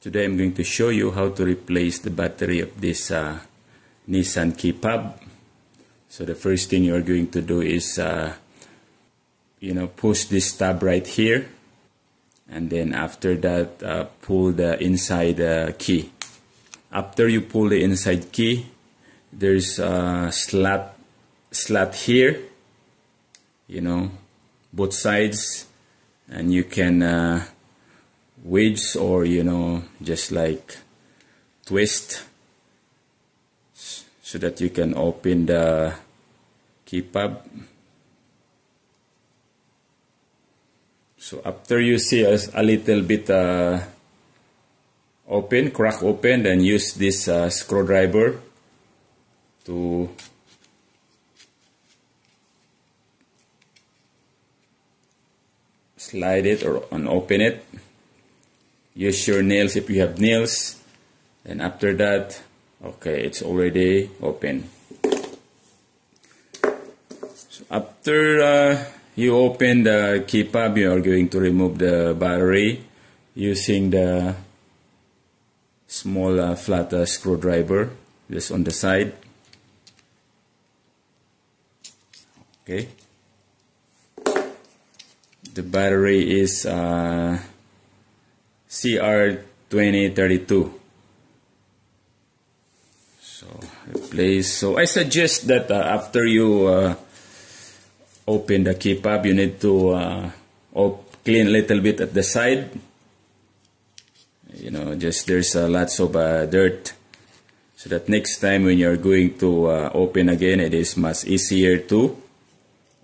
Today I'm going to show you how to replace the battery of this Nissan key fob. So the first thing you're going to do is push this tab right here, and then after that pull the inside key. After you pull the inside key, there's a slot here, both sides, and you can wedge or just like twist so that you can open the key fob. So after you see a little bit crack open, then use this screwdriver to slide it or open it. Use your nails if you have nails. And after that, okay, it's already open. So after you open the key fob, you are going to remove the battery using the small flat screwdriver just on the side. Okay. The battery is CR2032. So replace. So I suggest that after you open the key fob, you need to clean a little bit at the side. Just there's lots of dirt, so that next time when you're going to open again, it is much easier to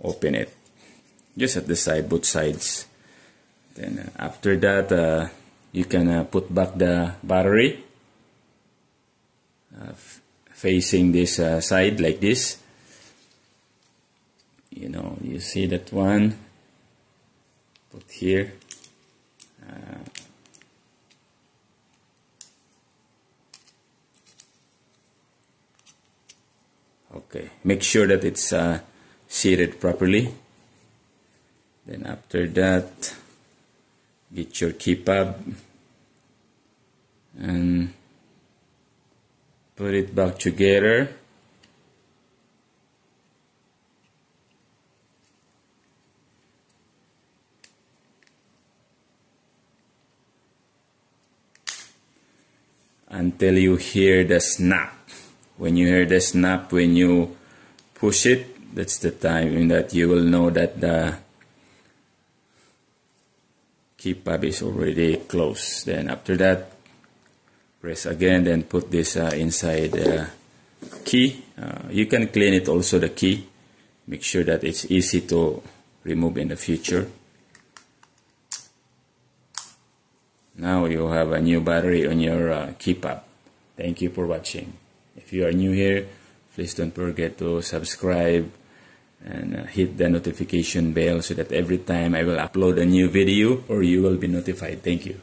open it. Just at the side, both sides. Then after that, you can put back the battery facing this side like this. You see that one. Put here. Okay. Make sure that it's seated properly. Then after that, get your key fob and put it back together. Until you hear the snap. When you hear the snap, when you push it, that's the time that you will know that the key fob is already closed. Then after that, press again, then put this inside key. You can clean it also, the key. Make sure that it's easy to remove in the future. Now you have a new battery on your key fob. Thank you for watching. If you are new here, please don't forget to subscribe and hit the notification bell so that every time I will upload a new video, or you will be notified. Thank you.